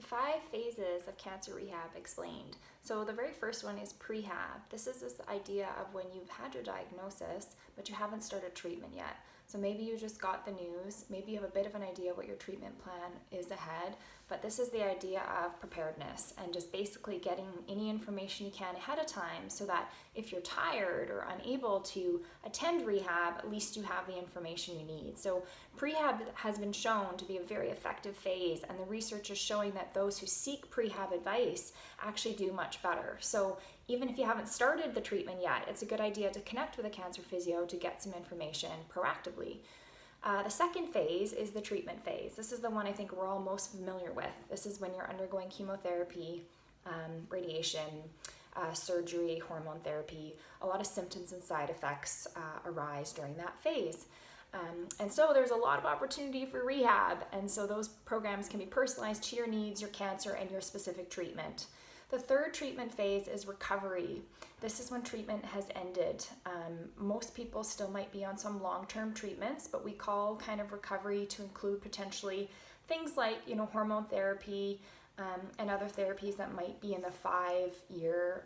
The 5 phases of cancer rehab explained. So the very first one is prehab. This is this idea of when you've had your diagnosis, but you haven't started treatment yet. So maybe you just got the news, maybe you have a bit of an idea what your treatment plan is ahead, but this is the idea of preparedness and just basically getting any information you can ahead of time so that if you're tired or unable to attend rehab, at least you have the information you need. So prehab has been shown to be a very effective phase, and the research is showing that those who seek prehab advice actually do much better. So even if you haven't started the treatment yet, it's a good idea to connect with a cancer physio to get some information proactively. The second phase is the treatment phase. This is the one I think we're all most familiar with. This is when you're undergoing chemotherapy, radiation, surgery, hormone therapy. A lot of symptoms and side effects arise during that phase. And so there's a lot of opportunity for rehab, and so those programs can be personalized to your needs, your cancer, and your specific treatment. The third treatment phase is recovery. This is when treatment has ended. Most people still might be on some long-term treatments, but we call kind of recovery to include potentially things like, hormone therapy and other therapies that might be in the 5-year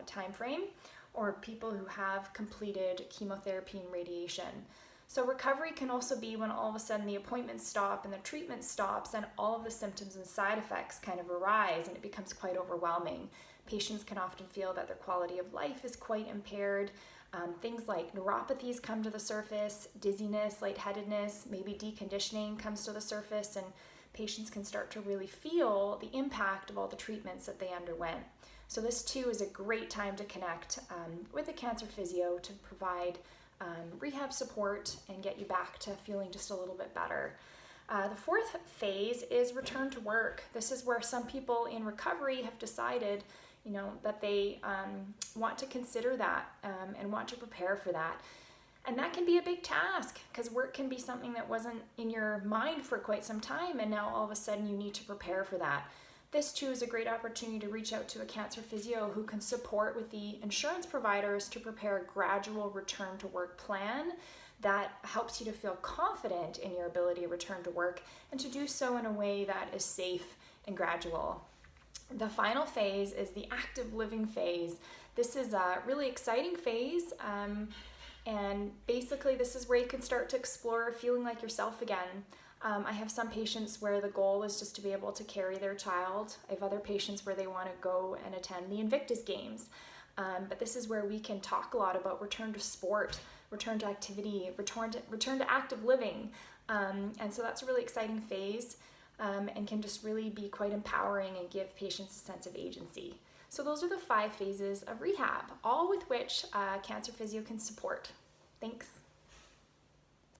time frame, or people who have completed chemotherapy and radiation. So recovery can also be when all of a sudden the appointments stop and the treatment stops and all of the symptoms and side effects kind of arise, and it becomes quite overwhelming. Patients can often feel that their quality of life is quite impaired. Things like neuropathies come to the surface, dizziness, lightheadedness, maybe deconditioning comes to the surface, and patients can start to really feel the impact of all the treatments that they underwent. So this too is a great time to connect with a cancer physio to provide rehab support and get you back to feeling just a little bit better. The fourth phase is return to work. This is where some people in recovery have decided, that they want to consider that and want to prepare for that. And that can be a big task because work can be something that wasn't in your mind for quite some time, and now all of a sudden you need to prepare for that. This too is a great opportunity to reach out to a cancer physio who can support with the insurance providers to prepare a gradual return to work plan that helps you to feel confident in your ability to return to work and to do so in a way that is safe and gradual. The final phase is the active living phase. This is a really exciting phase, and basically this is where you can start to explore feeling like yourself again. I have some patients where the goal is just to be able to carry their child. I have other patients where they want to go and attend the Invictus Games. But this is where we can talk a lot about return to sport, return to activity, return to active living. And so that's a really exciting phase and can just really be quite empowering and give patients a sense of agency. So those are the 5 phases of rehab, all with which cancer physio can support. Thanks.